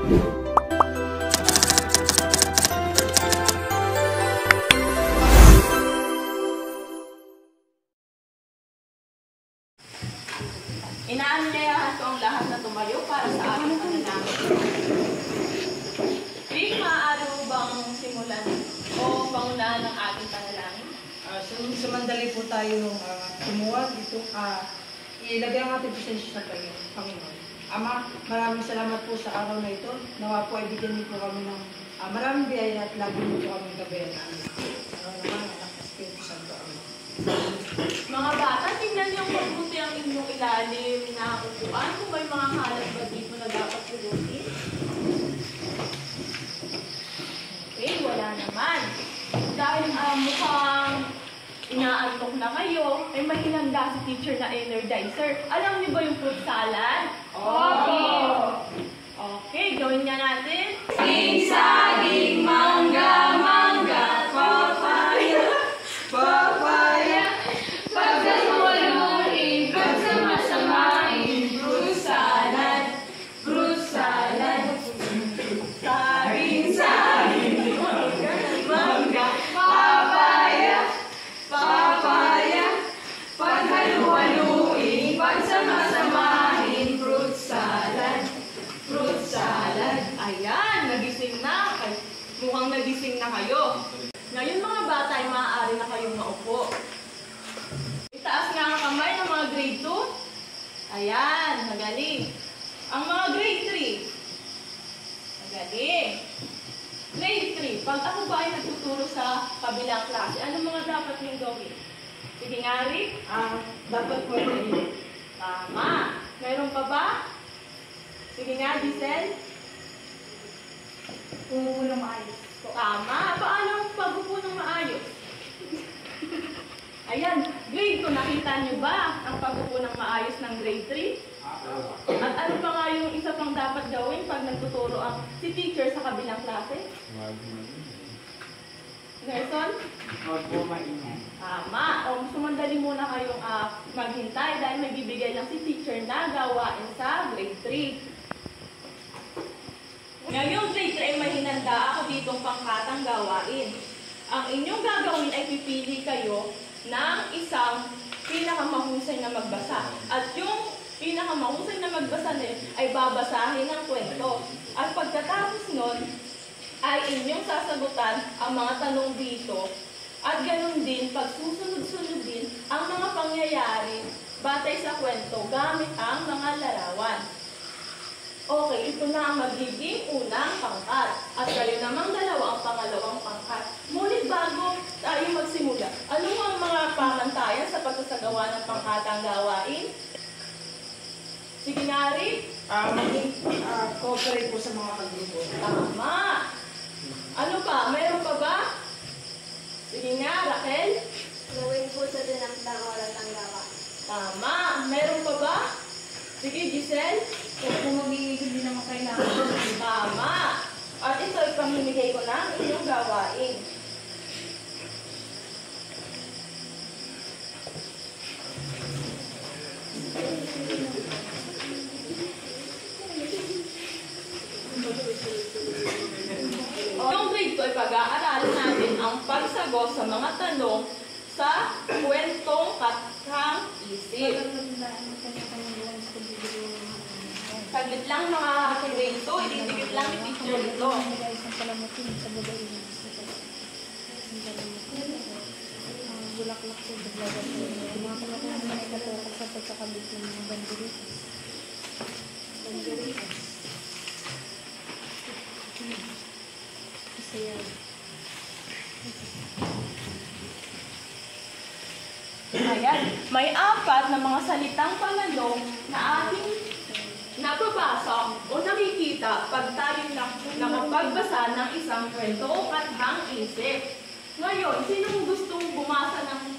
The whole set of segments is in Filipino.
Inaanyayahan ko ang lahat na tumayo para sa ating panalangin. Rick, maaari mo bang simulan o pangunahan ng ating panalangin? Sumandali po tayo tumuwag ito. Ilagay ang ating presensya sa Panginoon. Ama, maraming salamat po sa araw na ito. Nawa po ay bigyan niyo po kami ng maraming biyaya at lagi niyo po kami gabayan. Naman, anak ng Espiritu Santo. Amen. Mga bata, tingnan niyo mabuti ang inyong ilalim na upuan kung may mga kalat ba dito na dapat lubutin. Okay, wala naman. Dahil mukhang inaantok na kayo, ay may hinanda si teacher na energizer. Alam niyo ba yung fruit salad? Okay. Okay, gawin nga natin. Sing, saging, mangga, mangga, papaya, papaya. Pagsasawaluhin, pagsamasamahin, fruit salad, fruit salad. Saging, saging, mangga, papaya, papaya. Paghalu-haluin, pagsamasamahin, fruit salad, fruit salad. Ayan, nagising na. Mukhang nagising na kayo. Ngayon mga bata ay maaari na kayong maupo. Itaas nga ang kamay ng mga grade 2. Ayan, magaling. Ang mga grade 3. Magaling. Grade 3, pag ako ba ay nagtuturo sa kabilang klase, ano mga dapat niyong gawin? Sige nga, Rick. Dapat po ito. Tama. Mayroon pa ba? Sige nga, Giselle. Umupo ng maayos. Tama. Paano ang pag-upo ng maayos? Ayan, grade 2, nakita niyo ba ang pag-upo ng maayos ng grade 3? At ano pa nga yung isa pang dapat gawin pag nagtuturo ang si teacher sa kabilang klase? Nelson? Huwag po maingay. Tama. O, sumandali muna kayong maghintay dahil may bibigay lang si teacher na gawain sa grade 3. Ngayong grade 3 ay may hinanda ako ditong pangkatang gawain. Ang inyong gagawin ay pipili kayo ng isang pinakamahusay na magbasa. At yung pinakamahusay na magbasa nila ay babasahin ng kwento. At pagkatapos nun, ay inyong sasagutan ang mga tanong dito. At ganun din, pagsusunod-sunod din ang mga pangyayari batay sa kwento gamit ang mga larawan. Okay, ito na ang magiging unang pangkat. At kayo namang dalawa ang pangalawang pangkat. Ngunit bago tayo magsimula, ano ang mga pamantayan sa pagsasagawa ng pangkatang gawain? Sige nga, Rick. Cooperate po sa mga kagrupo. Tama. Ano pa? Mayroon pa ba? Sige nga, Raquel. Gawin po sa dinamdang oras ang gawa. Tama. Mayroon pa ba? Sige, Giselle. Kung mag-iigod din naman kailangan. Tama. At ito, ipamimigay ko na ang inyong gawain. Yung grade 2 ay pag-aaralan natin ang pagsagot sa mga tanong sa kwentong katang isip. Saglit lang mga grade 2, ididikit lang ni teacher ito. Bulaklak sa daglagan ko. Kumakalak na naman ay katorok sa pagkakabit ng mga bandirit. Bandirit. Kasi yan. Ayan, may 4 na mga salitang pangalong na ating nababasa o nakikita pag tayo nakapagbasa ng isang kwento o kathang isip. Ngayon, sinong gustong bumasa ng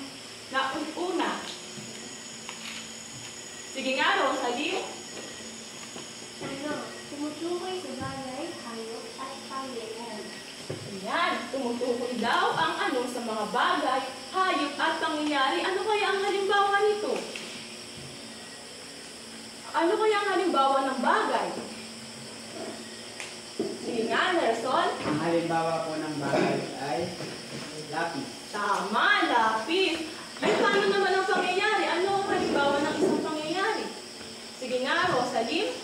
una? Sige nga, Rosalie. Tumutukoy sa bagay, hayop, at pangyayari. Ayan, tumutukoy daw ang ano sa mga bagay, hayop at pangyayari. Ano kaya ang halimbawa nito? Ano kaya ang halimbawa ng bagay? halimbawa po ng bagay ay lapis. Tama, lapis. Ay, paano naman ang pangyayari? Ano ang halimbawa ng isang pangyayari? Sige nga, Rosalie.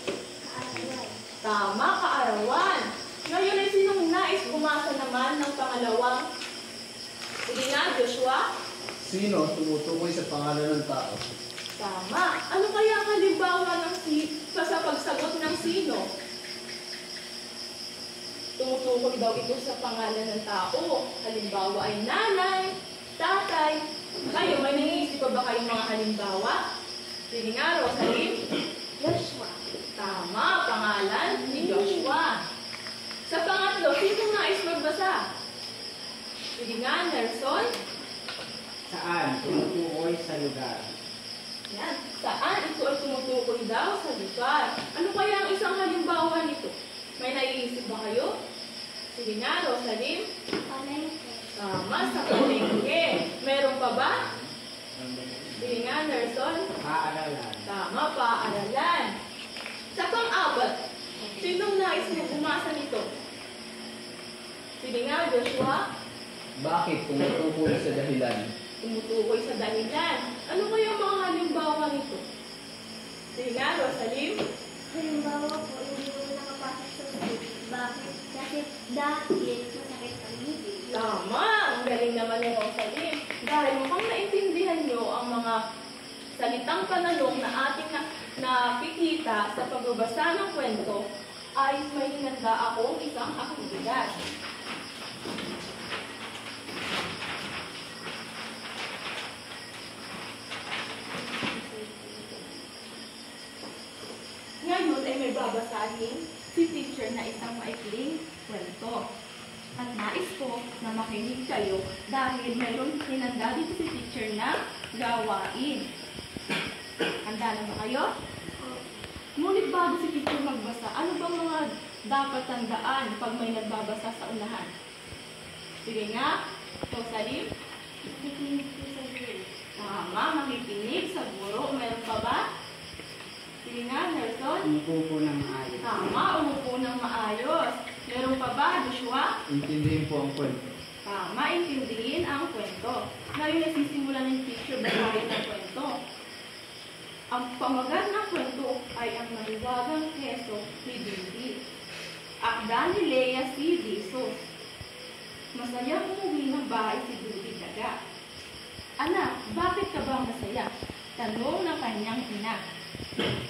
Kaarawan. Tama, kaarawan. Ngayon ay sinong nais umasa naman ng pangalawang? Sige nga, Joshua. Sino tumutukoy sa pangalan ng tao? Tama. Ano kaya ang halimbawa ng sa pagsagot ng sino? Tumutukoy daw ito sa pangalan ng tao. Halimbawa ay nanay, tatay. Kayo, may naiisip pa ba kayong mga halimbawa? Sige nga, Rosalie. Joshua. Tama, pangalan ni Joshua. Sa pangatlo, sino nais magbasa? Sige nga, Nelson. Saan? Tumutukoy sa lugar. Yan. Saan ito ay tumutukoy daw sa lugar? Ano kaya ang isang halimbawa nito? May naiisip ba kayo? Sige nga, Rosalie. Palengke. Tama, sa palengke. Meron pa ba? Sige nga, Nelson. Paaralan. Tama, paaralan. Sa pang-apat, sinong nais mo umasa nito? Sige nga, Joshua. Bakit tumutukoy sa dahilan? Tumutukoy sa dahilan. Ano kaya ang mga halimbawa nito? Sige nga, Rosalie. Halimbawa po, hindi mo nakapasok sa school. Bakit? Kasi dahil masakit ang ngipin. Tama! Ang galing naman ni Rosalie. Dahil mukhang naintindihan nyo ang mga salitang pananong na ating nakikita sa pagbabasa ng kwento, ay may hinanda akong isang aktibidad. Ngayon ay may babasahin si teacher na isang maikling kwento. At nais ko na makinig kayo dahil mayroon hinanda dito si teacher na gawain. Handa na ba kayo? Ngunit bago si teacher magbasa, ano bang mga dapat tandaan pag may nagbabasa sa unahan? Sige nga, Rosalie. Nakikinig po sa guro. Tama, makikinig sa guro. Meron pa ba? Sige nga, Nelson. Umupo ng maayos. Tama, umupo ng maayos. Meron pa ba, Joshua? Intindihin po ang kwento. Tama, intindihin ang kwento. Ngayon nasisimulan ng teacher basahin ng kwento. Ang pamagat ng kwento ay ang mahiwagang keso ni Didi. Akda ni Lea si Jesus. Masayang umuwi ng bahay si Didi Daga. Anak, bakit ka ba masaya? Tanong ng kanyang ina.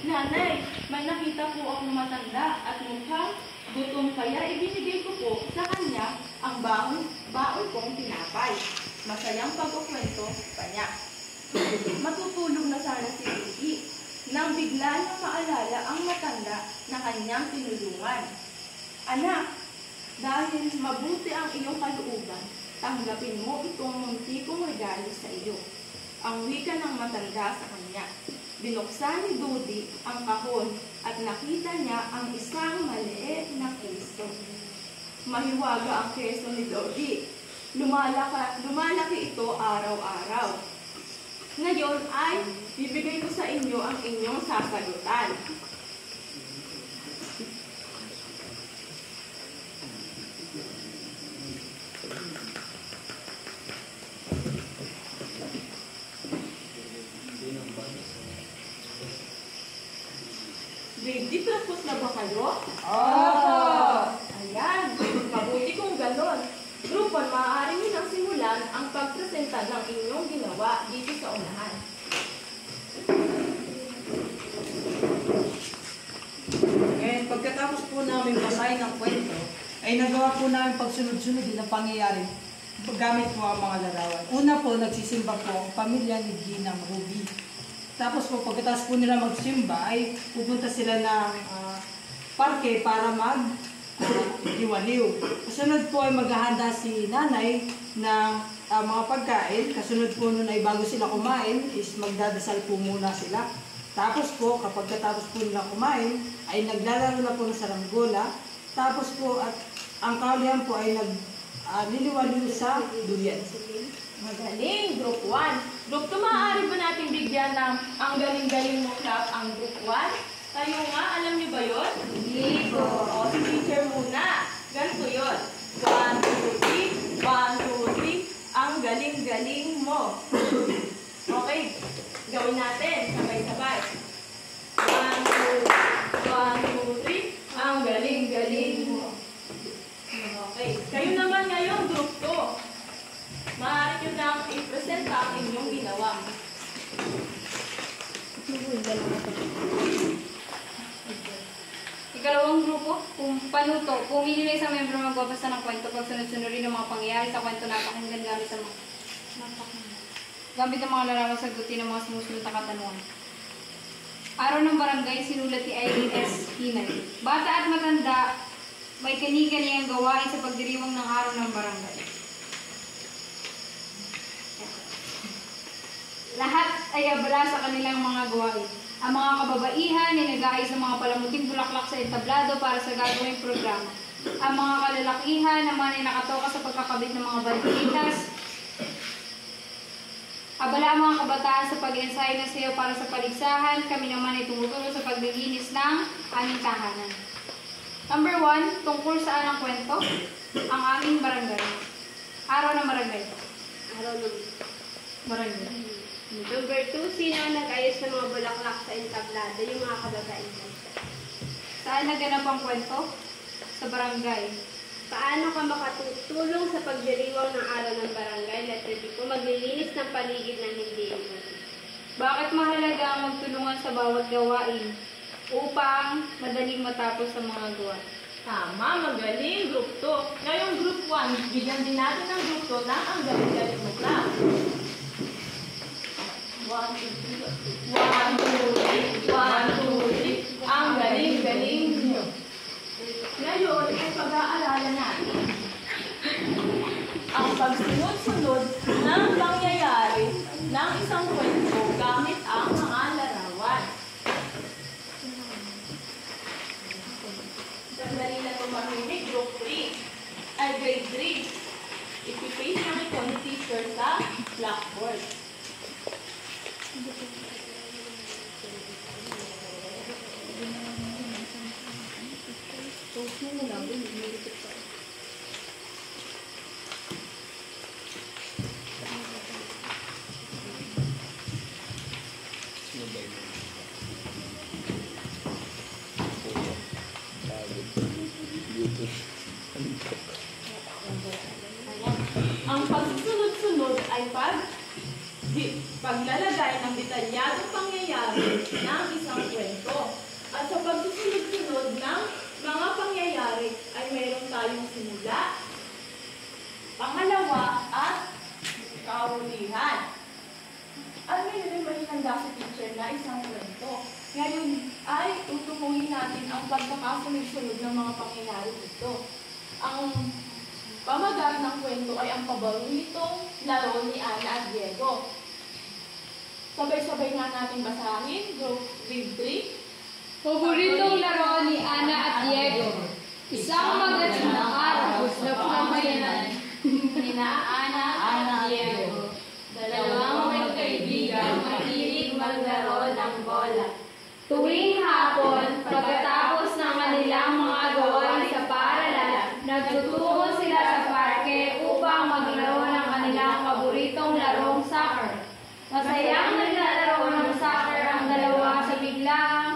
Nanay, may nakita po akong matanda at mukhang gutom kaya ibinigay ko po sa kanya ang baon kong tinapay. Masayang pagkukwento pa niya. Matutulog na sana si Didi nang bigla niyang maalala ang matanda na kanyang tinulungan. Anak, dahil mabuti ang iyong kalooban, tanggapin mo itong munti kong regalo sa iyo. Ang wika ng matanda sa kanya. Binuksan ni Dudi ang kahon at nakita niya ang isang maliit na keso. Mahiwaga ang keso ni Dudi. Lumalaki ito araw-araw. Ngayon ay bibigay ko sa inyo ang inyong sasagutan. Grade D, tapos na ba kayo? Ayan, mabuti kung ganon. Group 1, maaari nyo nang simulan ang pagpresenta ng inyong ginawa dito sa unahan. Ngayon, pagkatapos po namin basahin ang kwento, ay nagawa po namin pagsunod-sunod din ang pangyayari gamit po ang mga larawan. Una po, nagsisimba po ang pamilya ni Ginang Ruby. Tapos po, pagkatapos po nila magsimba, ay pupunta sila ng parke para liwaliw. Kasunod po ay maghahanda si nanay ng mga pagkain. Kasunod po nun ay bago sila kumain, is magdadasal po muna sila. Tapos po, kapag katapos po nila kumain, ay naglalaro na po ng saranggola. Tapos po, at ang kaulihan po ay nagliliwaliw sa durian. Magaling, Group 1. Group 2, maaari ba natin bigyan ng ang galing-galing mo clap ang Group 1? Kayo nga, alam niyo ba yun? Hindi po. O, si teacher muna. Ganito yun. 1, Ikalawang grupo, panuto. Pumili na isang membro magbabasa ng kwento pag sunod-sunurin ng mga pangyayari sa kwento napakinggan gamit ng mga larawan sagutin ng mga sumusunod na katanungan. Araw ng barangay, sinulat ni Irene S. Hinay. Bata at matanda, may kani-kaniyang gawain sa pagdiriwang ng araw ng barangay. Lahat ay abala sa kanilang mga gawain. Ang mga kababaihan ay nag-aayos sa mga palamuting bulaklak sa entablado para sa gagawing programa. Ang mga kalalakihan naman ay nakatoka sa pagkakabit ng mga banderitas. Abala ang mga kabataan sa pag-ensayo ng sayaw para sa paligsahan. Kami naman ay tumutulong sa paglilinis ng aming tahanan. Number 1, tungkol saan ang kwento? Ang aming barangay. Araw ng barangay. Araw ng Barangay. Number 2, sino ang nag-ayos ng mga bulaklak sa entablado? Yung mga kababaihan. Saan naganap ang kwento? Sa barangay. Paano ka makatutulong sa pagdiriwang ng araw ng barangay? Letter B po, maglilinis ng paligid ng hindi iwan. Bakit mahalaga ang magtulungan sa bawat gawain upang madaling matapos ang mga gawa? Tama, magaling, Group 2. Ngayong Group 1, bigyan din natin ng Group 2 na ang galing-galing mo class. 1, 2, 3. Ang galing-galing nyo. Ngayon ay pag-aaralan natin ang pagsunod-sunod ng pangyayari ng isang kwento gamit ang mga larawan. Sandali na tumahimik, Group 3 ay Grade 3. Ipipaste na ito ni teacher sa blackboard. Ang pagsusunod-sunod ay paglalagay ng detalyadong pangyayari ng isang kwento. At sa pagsusunod-sunod ng mga pangyayari ay mayroon tayong simula, pangalawa, at kaulihan. At ngayon ay mahinanda si teacher na isang kwento. Ngayon ay tutukuyin natin ang pagkakasunod-sunod ng mga pangyayari dito. Ang pamagat ng kwento ay ang paboritong laro ni Ana at Diego. Sabay-sabay nga natin basahin, Grade 3. Paboritong laro ni Ana at Diego. Isang magandang araw sa pamayanan ni Ana at Diego. Dalawang magkaibigan mahilig maglaro ng bola. Tuwing hapon, pagkatapos ng kanilang mga gawain sa paaralan, nagtutungo sila sa parke upang maglaro ng kanilang paboritong larong soccer. Masayang naglalaro ng soccer ang dalawa sa biglang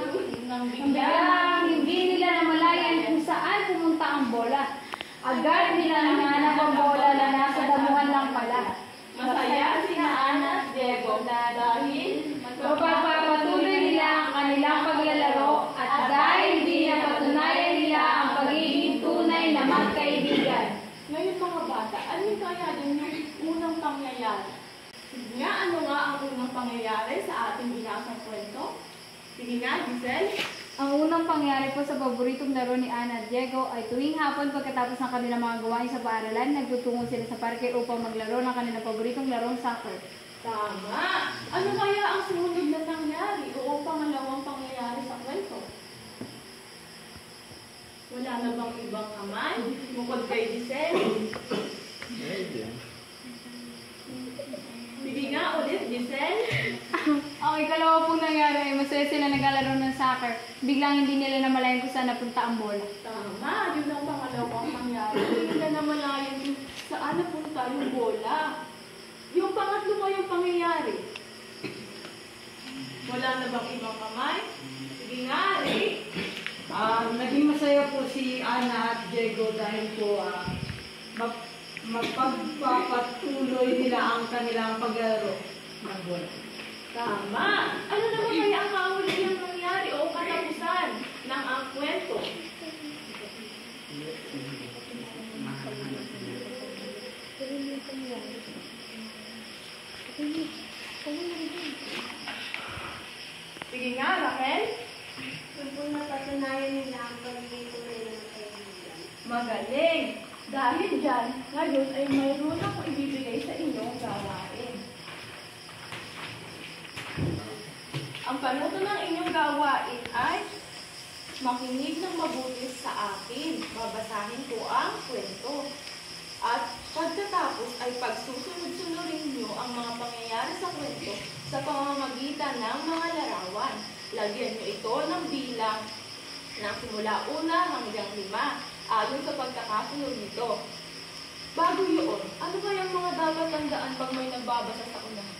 hindi nila namalayan kung saan pumunta ang bola. Agad nila nanganap ang bola na nasa damuhan lang pala. Masaya si Ana at Diego dahil Mapagpapatuloy nila ang kanilang paglalaro at dahil hindi napatunayan nila ang pagiging tunay na magkaibigan. ngayon mga bata, ano kaya din yung unang pangyayari? Sige nga, ano nga ang unang pangyayari sa ating binasang kwento? Sige nga, Giselle. Ang unang pangyayari po sa paboritong laro ni Ana at Diego ay tuwing hapon pagkatapos ng kanilang mga gawain sa paaralan, nagtutungo sila sa parke upang maglaro ng kanilang paboritong larong soccer. Tama! Ano kaya ang sumunod na nangyari o pangalawang pangyayari sa kwento? Wala na bang ibang kamay? Bukod kay Giselle? Sige nga ulit, Giselle. Ang ikalawa pong nangyari ay masaya sila naglalaro ng soccer. Biglang hindi nila namalayan kung saan napunta ang bola. Tama, yun ang pangalawang pangyayari. Hindi na namalayan kung saan napunta yung bola. Yung pangatlo mo yung pangyayari. Wala na bang ibang kamay? Sige nga, Rick. Naging masaya po si Ana at Diego dahil po magpapatuloy nila ang kanilang paglalaro ng bola. Tama. Ano naman kaya ang kahuli ng nangyari o katapusan ng ang kwento? Magaling! Dahil dyan, ngayon ay mayroon akong ibibigay sa inyong gawain. Ang panuto ng inyong gawain ay makinig ng mabuti sa akin. Babasahin ko ang kwento. At pagkatapos ay pagsusunod-sunurin niyo ang mga pangyayari sa kwento sa pamamagitan ng mga larawan. Lagyan niyo ito ng bilang ng simula 1 hanggang 5 ayon sa pagkakasunod nito. Bago yun, ano ba yung mga dapat tandaan pag may nagbabasa sa unahan?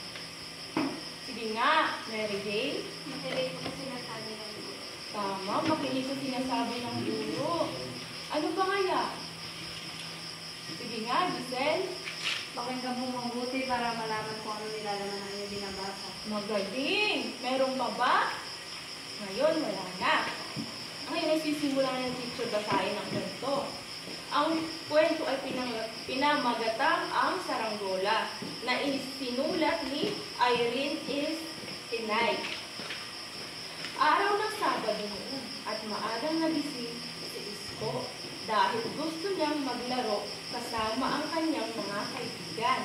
Sige nga, Mary Jane. Makinig ko sinasabi ng guro. Tama, makinig sa sinasabi ng guro. Ano ba kaya? Sige nga, Giselle. Pakinggan mo mabuti para malaman kung ano nilalaman ng iyong binabasa. Magaling! Meron pa ba? Ngayon, wala na. Ngayon ay sisimula ng teacher basahin ang kwento. Ang kwento ay pinamagatang ang saranggola na isinulat ni Irene S. Tinay. Araw ng Sabado noon at maagang nagising si Isko dahil gusto niyang maglaro kasama ang kanyang mga kaibigan.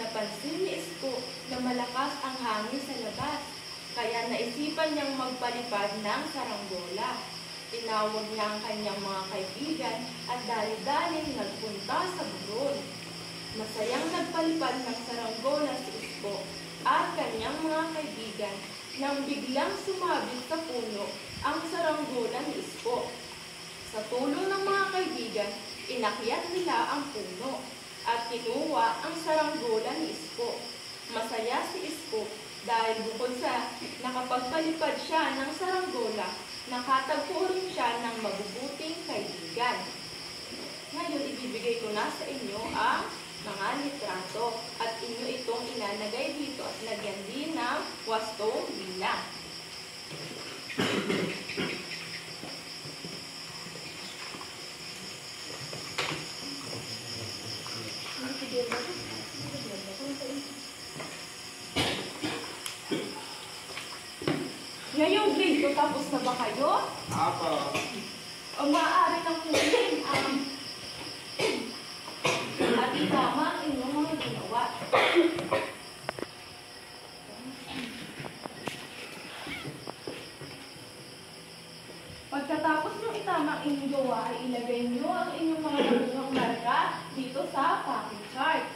Napansin ni Isko na malakas ang hangin sa labas, kaya naisipan niyang magpalipad ng saranggola. Tinawag niya ang kanyang mga kaibigan at dali-daling nagpunta sa burol. Masayang nagpalipad ng saranggola si Isko at kanyang mga kaibigan nang biglang sumabit sa puno ang saranggola ni Isko. Sa tulong ng mga kaibigan, inakyat nila ang puno at kinuha ang saranggola ni Isko. Masaya si Isko dahil bukod sa nakapagpalipad siya ng saranggola, nakatagpo rin siya ng mabubuting kaibigan. Ngayon, ibibigay ko na sa inyo ang mga litrato at inyo itong ilalagay dito at lagyan din ng wastong bilang. Ngayong grade 2, tapos na ba kayo? Apo. O maaari nang kunin ang at itama ang inyong mga ginawa. Pagkatapos nyo itama ang inyong gawa, ay ilagay nyo ang inyong mga nakuhang marka dito sa packing chart.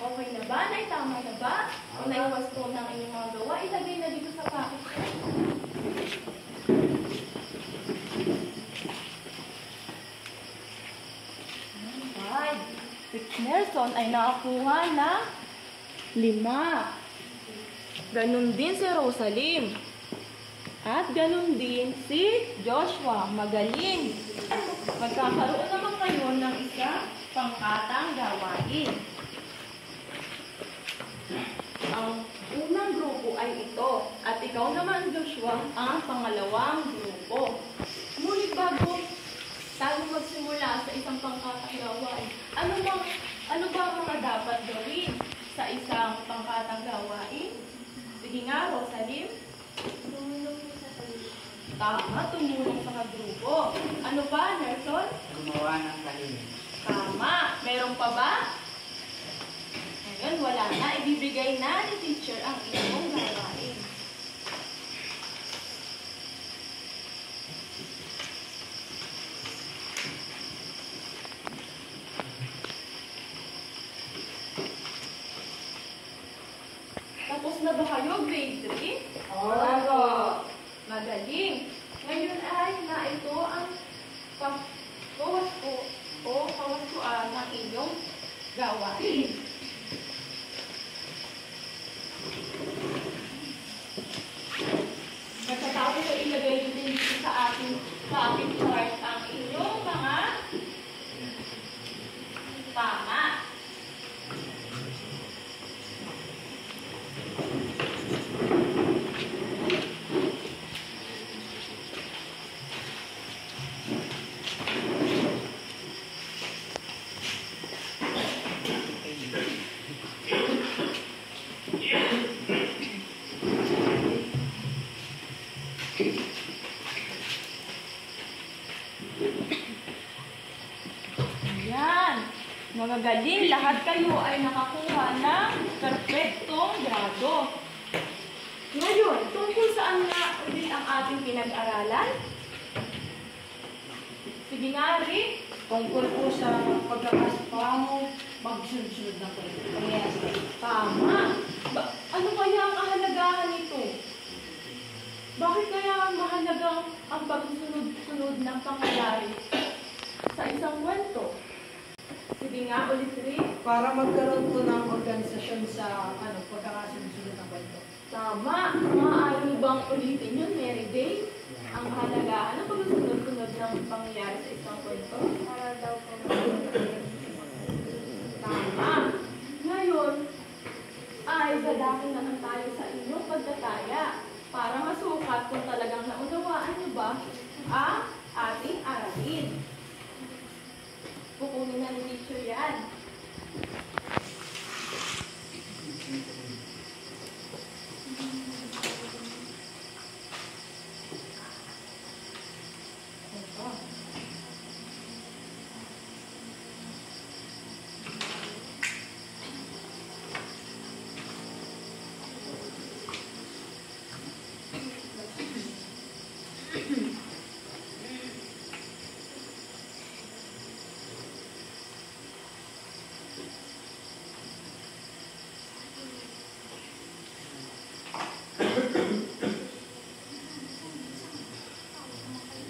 Okay na ba? Naitama na ba? O naiwas po ng inyong mga gawa, ilagay na dito sa package. Alright. Si Nelson ay nakakuha ng 5. Ganon din si Rosalim. At ganon din si Joshua. Magaling. Magkakaroon naman kayo ng isang pangkatang gawain. Ang unang grupo ay ito, at ikaw naman, Joshua, ang pangalawang grupo. Ngunit bago tayo magsimula sa isang pangkatang gawain, ano ba ang mga dapat gawin sa isang pangkatang gawain? Sige nga, Rosalim. Tumulong po sa pamilya. Tama, tumulong sa grupo. Ano ba, Nelson? Gumawa ng kahiling. Tama. Meron pa ba? Ngayon, wala na. Ibibigay na ni teacher ang inyong gawain. Tapos na ba kayo, grade 3? Opo. Magaling. Ngayon ay na ito ang kawasuan ng inyong gawain. Pagkatapos ay ilagay nyo din dito sa ating chart ang inyong mga tama. Magagaling, lahat kayo ay nakakuha ng perpektong grado. Ngayon, tungkol saan nga ulit ang ating pinag-aralan? Sige nga, Rick. Tungkol po sa paano magsunod-sunod ng pangyayari. Tama. Ano kaya ang kahalagahan nito? Bakit kaya mahalaga ang pagsunod-sunod ng pangyayari sa isang kwento? Sige nga, ulit Rick. Para magkaroon po ng organisasyon sa pagkakasunod-sunod ng kwento. Tama. Maaari bang ulitin yun, Mary Day? Ang kahalagahan ng pagsunod-sunod ng pangyayari sa isang kwento? Para daw po Tama. Ngayon, ay dadakil naman tayo sa inyong pagtataya para masukat kung talagang naunawaan niyo ba ang ating aralin. Kukunin na ni teacher yan.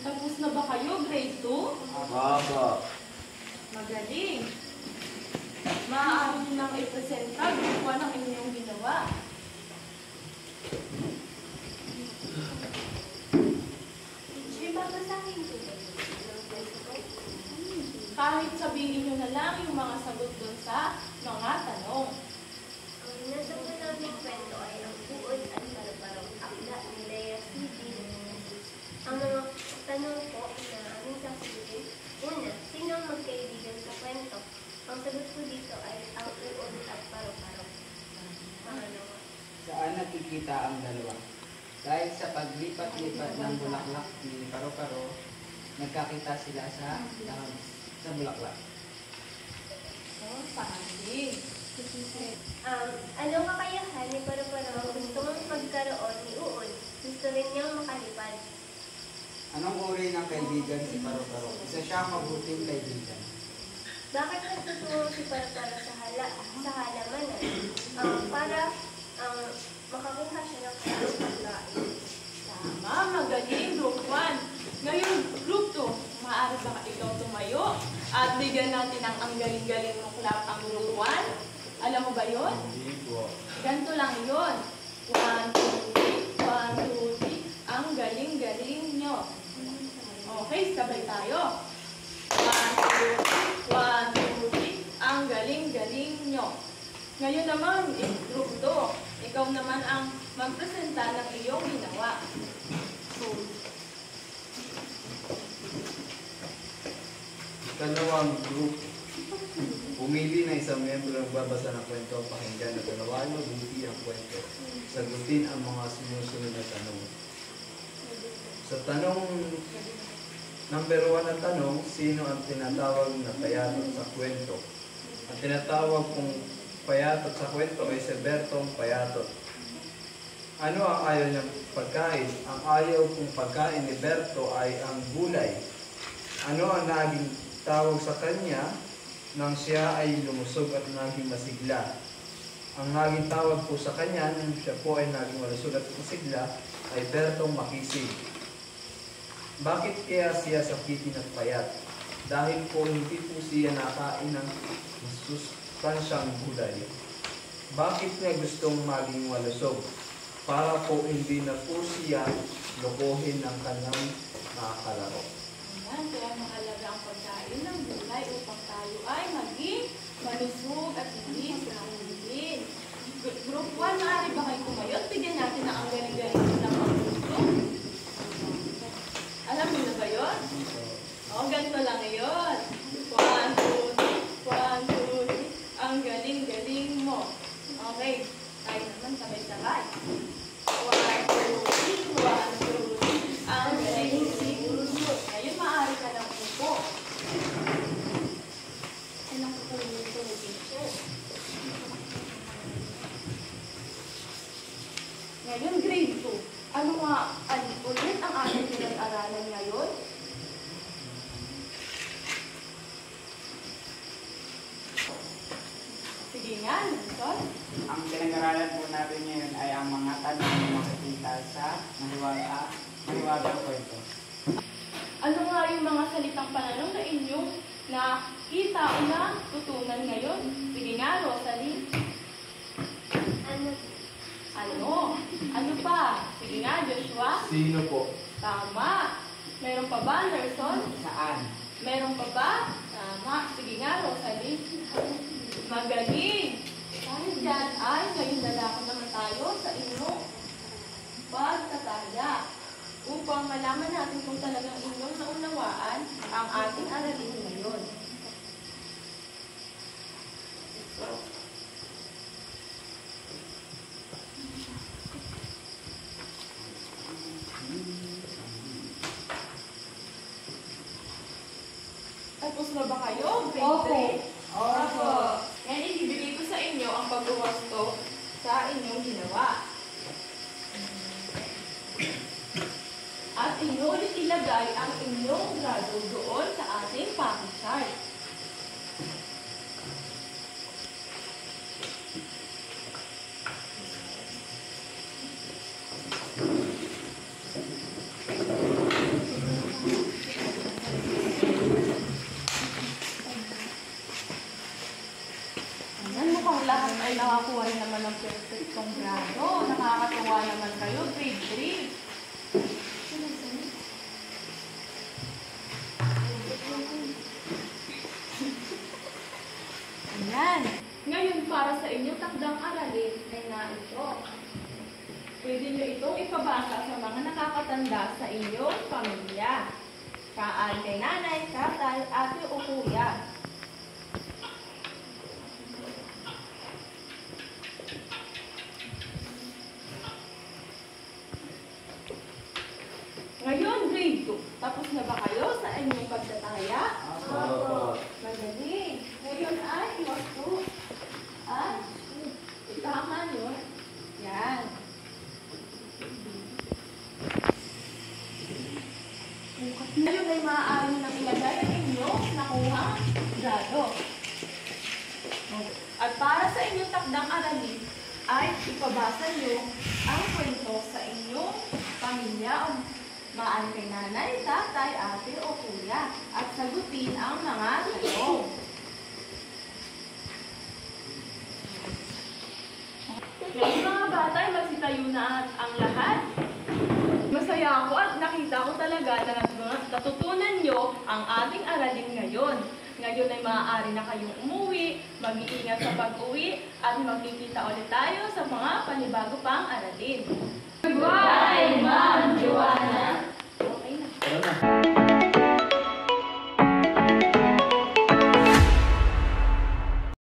Tapos na ba kayo, grade 2? Opo. Magaling. Maaari nyo nang ipresenta kung ano ang inyong ginawa. Kahit sabihin nyo na lang yung mga sagot dun sa mga tanong. Ang nasagot namin kwento ay ang buod at parang akda ni Lea C.D. Ang mga tanong po na aming sasagutin. Una, sino ang magkaibigan sa kwento? Ang sagot ko dito ay ang uod at paro-paro. Pangalawa. Saan nakikita ang dalawa? Dahil sa paglipat-lipat ng bulaklak ni Paro-Paro, nagkakita sila sa bulaklak. Oh, paandig. Anong kakayahan ni Paro-Paro gusto mong magkaroon ni Uod? Gusto rin niyang makalipad. Anong uri ng kaibigan si Paro-Paro? Isa siyang mabuting kaibigan. Bakit nagtutungo si Paro-Paro sa halamanan? Para makakuha siya ng pagkain. Tama, magaling, group 1. Ngayon, group 2, maaari ba ikaw tumayo at bigyan natin ang galing-galing ng clap ang group 1? Alam mo ba yun? Hindi po. Ganito lang yun. 1, 2, 3, 1, 2, 3. Ang galing-galing nyo. Okay, sabay tayo. 1, 2, 3, 1, 2, 3. Ang galing-galing nyo. Ngayon naman, group 2. Ikaw naman ang magpresenta ng iyong ginawa. So, Ikalawang group. Pumili na isang miyembro ng babasa ng kwento, pakinggan at ganawain mabuti ang kwento. Sagutin ang mga sumusunod na tanong. Sa tanong number 1 na tanong, sino ang tinatawag na payatot sa kwento? Ang tinatawag kong payatot sa kwento ay si Bertong Payatot. Ano ang ayaw niyang pagkain? Ang ayaw kong pagkain ni Berto ay ang gulay. Ano ang naging tawag sa kanya nang siya ay lumusog at naging masigla? Ang naging tawag po sa kanya nang siya po ay naging malusog at masigla ay Bertong Makisig. Bakit kaya siya sakitin at payat? Dahil po hindi po siya nakain ng masustansyang gulay. Bakit niya gustong maging malusog? Para po hindi na po siya lokohin ng kanyang nakakalaro. ayan, kaya mahalaga ang pagkain ng gulay upang tayo ay maging malusog at hindi sinaulin. Group 1, maaari ba kayo kumayot? Bigyan natin na ang galing-galing ng paglusog. Alam mo na ba yun? Oo, ganito lang yun. 1, 2, 3, 1, 2, 3. Ang galing-galing mo. Okay, tayo naman sabay-sabay. 1, 2, 3, 1, 2, 3. Ang galing-galing mo. Ngayon, maaari ka lang upo. Ngayon, grade 2. Ano nga ulit ang ating pinag-aralan ngayon? Sige nga, Nelson. Ang pinag-aralan po natin ngayon ay ang mga tanong na makikita sa mahiwagang kwento. Ano nga yung mga salitang pananong na inyong nakita o natutunan ngayon? Sige nga, Rosalie. Ano? Ano? Ano pa? Sige nga, Joshua. Sino po? Tama. Meron pa ba, Nelson? Saan? Meron pa ba? Tama. Sige nga, Rosalie. Magaling. Dahil dyan ay ngayong lalakad naman tayo sa inyong pagtataya upang malaman natin kung talagang inyong naunawaan ang ating aralin ngayon. Tapos na ba kayo? Grade 3? Opo. Ngayon, ibibigay ko sa inyo ang pagwawasto sa inyong ginawa. At inyo ulit ilagay ang inyong grado doon sa ating pocket chart. Mukhang lahat ay nakakuha rin naman ng perfectong grado. Nakakatuwa naman kayo, grade 3. Ayan. Ngayon, para sa inyong takdang aralin ay ito. Pwede nyo itong ipabasa sa mga nakakatanda sa inyong pamilya. Kaan kay nanay, tatay, ate o kuya. Ngayon, grade 2. Tapos na ba kayo sa inyong pagtataya? Opo. Magaling. Ngayon ay wasto. Ay, tama yun. Yan. Ngayon ay maaari nang ilagay ang inyong nakuhang grado. At para sa inyong takdang aralin, ay ipabasa nyo ang kwento sa inyong pamilya o maan kay nanay, tatay, ate o kuya at sagutin ang mga tanong. Ngayon mga bata, magsitayo na ang lahat. Masaya ako at nakita ko talaga na natutunan nyo ang ating aralin ngayon. Ngayon ay maaari na kayong umuwi, mag-iingat sa pag-uwi at magkikita ulit tayo sa mga panibago pang aralin. Goodbye, Ma'am!